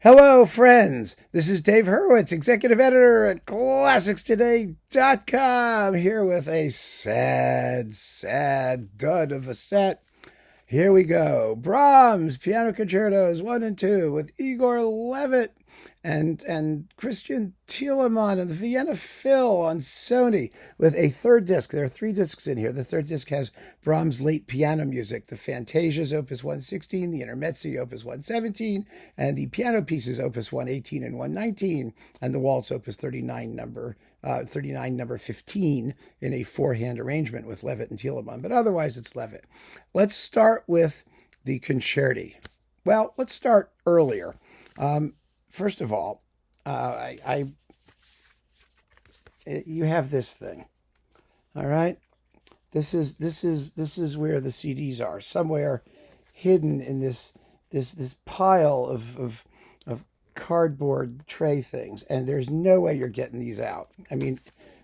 Hello, friends. This is Dave Hurwitz, executive editor at ClassicsToday.com, here with a sad dud of a set. Here we go. Brahms, Piano Concertos 1 and 2 with Igor Levit and Christian Thielemann and the Vienna Phil on Sony with a third disc. There are 3 discs in here. The third disc has Brahms' late piano music, the Fantasias, Opus 116, the Intermezzi, Opus 117, and the piano pieces, Opus 118 and 119, and the waltz, Opus 39, number 15, in a 4-hand arrangement with Levit and Thielemann. But otherwise, it's Levit. Let's start with the concerti. Well, let's start earlier. First of all, you have this thing, all right. This is where the CDs are, somewhere hidden in this pile of cardboard tray things, and there's no way you're getting these out. I mean,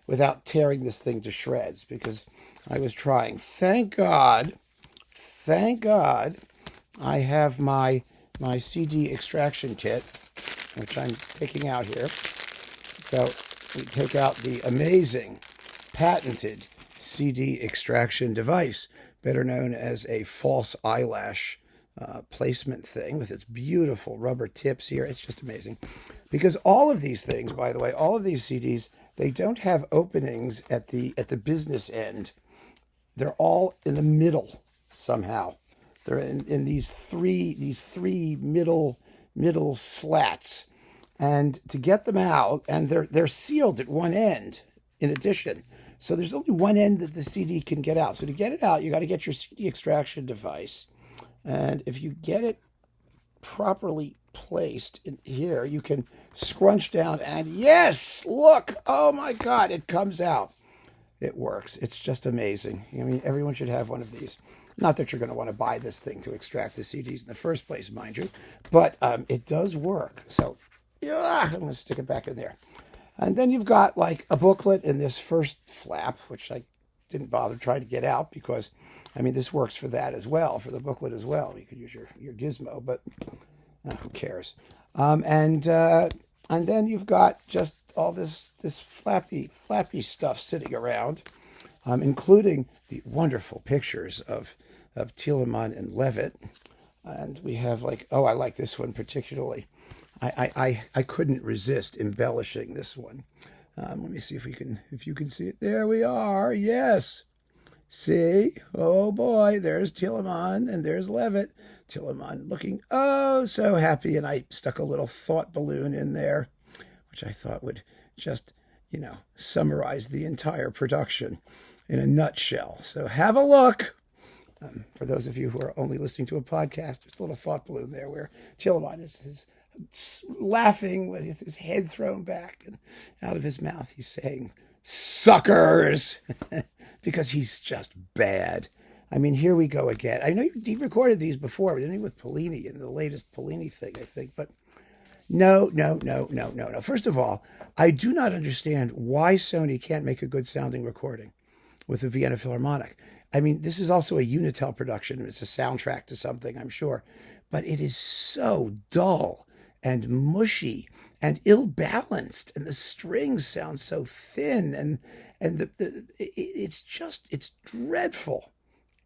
without tearing this thing to shreds, because I was trying. Thank God, I have my CD extraction kit, which I'm taking out here. So we take out the amazing, patented CD extraction device, better known as a false eyelash placement thing with its beautiful rubber tips here. It's just amazing. Because all of these things, by the way, all of these CDs, they don't have openings at the business end. They're all in the middle somehow. They're in these three middle slats, and to get them out, and they're sealed at one end in addition, so there's only one end that the CD can get out. So to get it out, you got to get your CD extraction device, and if you get it properly placed in here, you can scrunch down, and yes, look, oh my God, it comes out. It works. It's just amazing. I mean, everyone should have one of these. Not that you're going to want to buy this thing to extract the CDs in the first place, mind you, but it does work. So yeah, I'm going to stick it back in there. And then you've got like a booklet in this first flap, which I didn't bother trying to get out because, I mean, this works for that as well, for the booklet as well. You could use your gizmo, but who cares? And then you've got just all this flappy stuff sitting around, including the wonderful pictures of Thielemann and Levit. And we have I like this one particularly. I couldn't resist embellishing this one. Let me see if you can see it. There we are. Yes. See? Oh boy, there's Thielemann and there's Levit. Thielemann looking oh so happy, and I stuck a little thought balloon in there, which I thought would just, summarize the entire production in a nutshell. So have a look. For those of you who are only listening to a podcast, there's a little thought balloon there where Thielemann is laughing with his head thrown back, and out of his mouth he's saying, "Suckers," because he's just bad. I mean, here we go again. I know he recorded these before, didn't he, with Polini in the latest Polini thing, I think, but no. First of all, I do not understand why Sony can't make a good sounding recording with the Vienna Philharmonic. I mean, this is also a Unitel production. It's a soundtrack to something, I'm sure. But it is so dull and mushy and ill-balanced. And the strings sound so thin. And it's dreadful.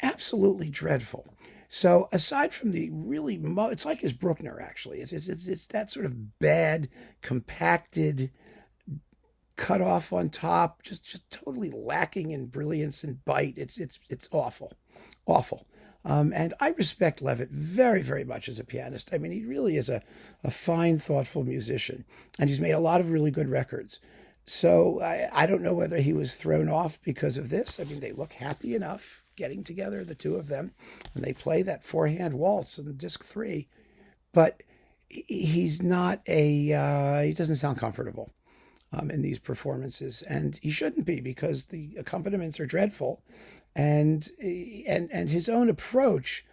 Absolutely dreadful. So aside from the really, it's like his Bruckner, actually. It's that sort of bad, compacted, cut off on top, just totally lacking in brilliance and bite. It's awful. And I respect Levit very, very much as a pianist. I mean, he really is a fine, thoughtful musician, and he's made a lot of really good records. So I don't know whether he was thrown off because of this. I mean, they look happy enough getting together, the two of them, and they play that 4-hand waltz in disc 3, but he's not he doesn't sound comfortable in these performances, and he shouldn't be, because the accompaniments are dreadful, and his own approach,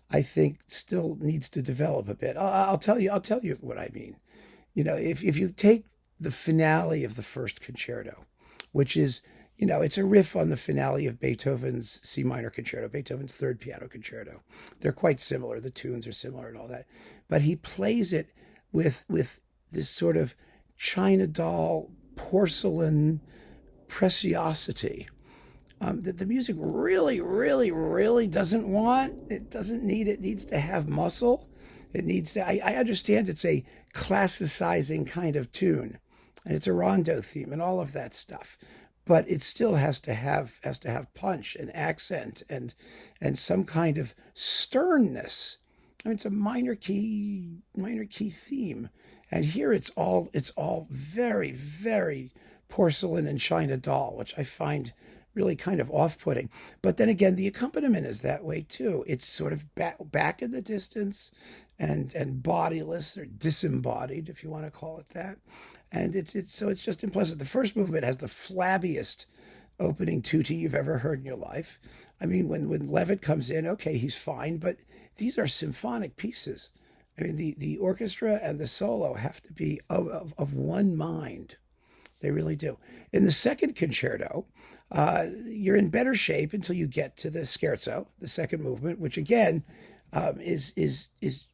I think, still needs to develop a bit. I'll tell you what I mean. If you take the finale of the first concerto, which is, it's a riff on the finale of Beethoven's C minor concerto, Beethoven's third piano concerto. They're quite similar. The tunes are similar and all that, but he plays it with this sort of China doll porcelain preciosity that the music really, really, really doesn't want. It doesn't need. It needs to have muscle. It needs to. I understand it's a classicizing kind of tune, and it's a rondo theme and all of that stuff, but it still has to have punch and accent and some kind of sternness. I mean, it's a minor key theme, and here it's all very, very porcelain and china doll, which I find really kind of off-putting. But then again, the accompaniment is that way too. It's sort of back in the distance and bodiless or disembodied, if you want to call it that. And it's just unpleasant. The first movement has the flabbiest opening tutti you've ever heard in your life. I mean, when Levit comes in, okay, he's fine, but these are symphonic pieces. I mean, the orchestra and the solo have to be of one mind. They really do. In the second concerto, you're in better shape until you get to the scherzo, the second movement, which again is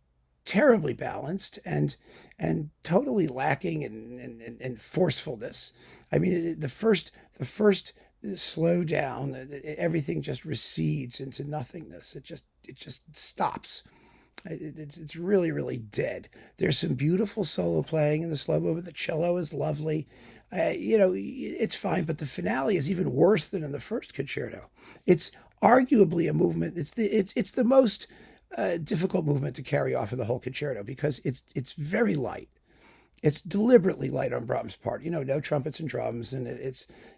terribly balanced and totally lacking in forcefulness. I mean, the first slow down, everything just recedes into nothingness. It just stops. It's really, really dead. There's some beautiful solo playing in the slow movement. The cello is lovely. It's fine, but the finale is even worse than in the first concerto. It's arguably a movement. It's the most difficult movement to carry off in the whole concerto because it's very light. It's deliberately light on Brahms' part. No trumpets and drums, and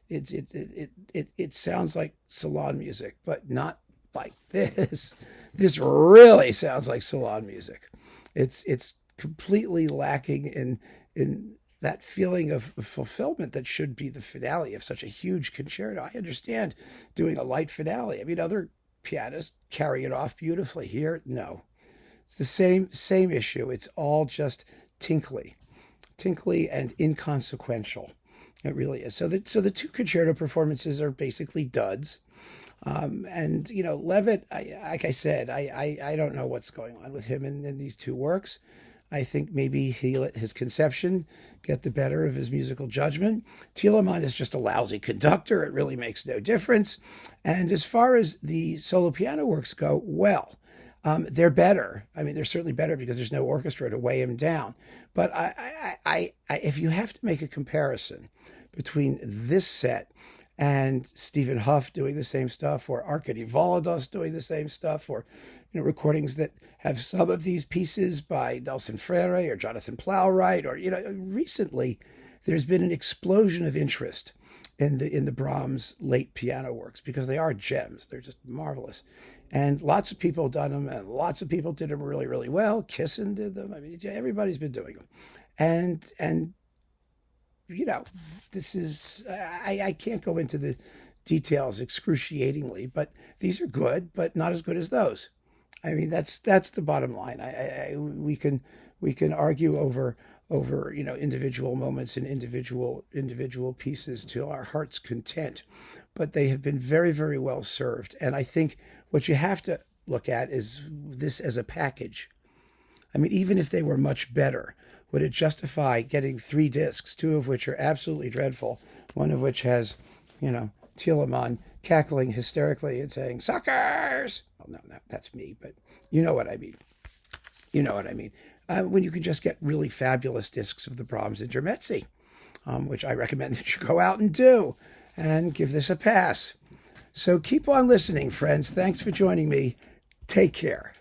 it sounds like salon music, but not like this. This really sounds like salon music. It's completely lacking in that feeling of fulfillment that should be the finale of such a huge concerto. I understand doing a light finale. I mean, other pianists carry it off beautifully. Here, no. It's the same issue. It's all just tinkly and inconsequential. It really is. So the two concerto performances are basically duds. And Levit, like I said, I don't know what's going on with him in these two works. I think maybe he let his conception get the better of his musical judgment. Thielemann is just a lousy conductor. It really makes no difference. And as far as the solo piano works go, well, they're better. I mean, they're certainly better because there's no orchestra to weigh him down. But I if you have to make a comparison between this set and Stephen Huff doing the same stuff, or Arkady Volodos doing the same stuff, or recordings that have some of these pieces by Nelson Freire or Jonathan Plowright, or recently there's been an explosion of interest in the Brahms late piano works because they are gems. They're just marvelous, and lots of people have done them, and lots of people did them really, really well. Kissin did them. I mean, everybody's been doing them, and this is, I can't go into the details excruciatingly, but these are good, but not as good as those. I mean, that's the bottom line. We can argue over individual moments and individual pieces to our heart's content, but they have been very, very well served. And I think what you have to look at is this as a package. I mean, even if they were much better, would it justify getting 3 discs, 2 of which are absolutely dreadful, one of which has, Thielemann cackling hysterically and saying, "Suckers!" Well, no, that's me, but you know what I mean. When you can just get really fabulous discs of the Brahms Intermezzi, which I recommend that you go out and do, and give this a pass. So keep on listening, friends. Thanks for joining me. Take care.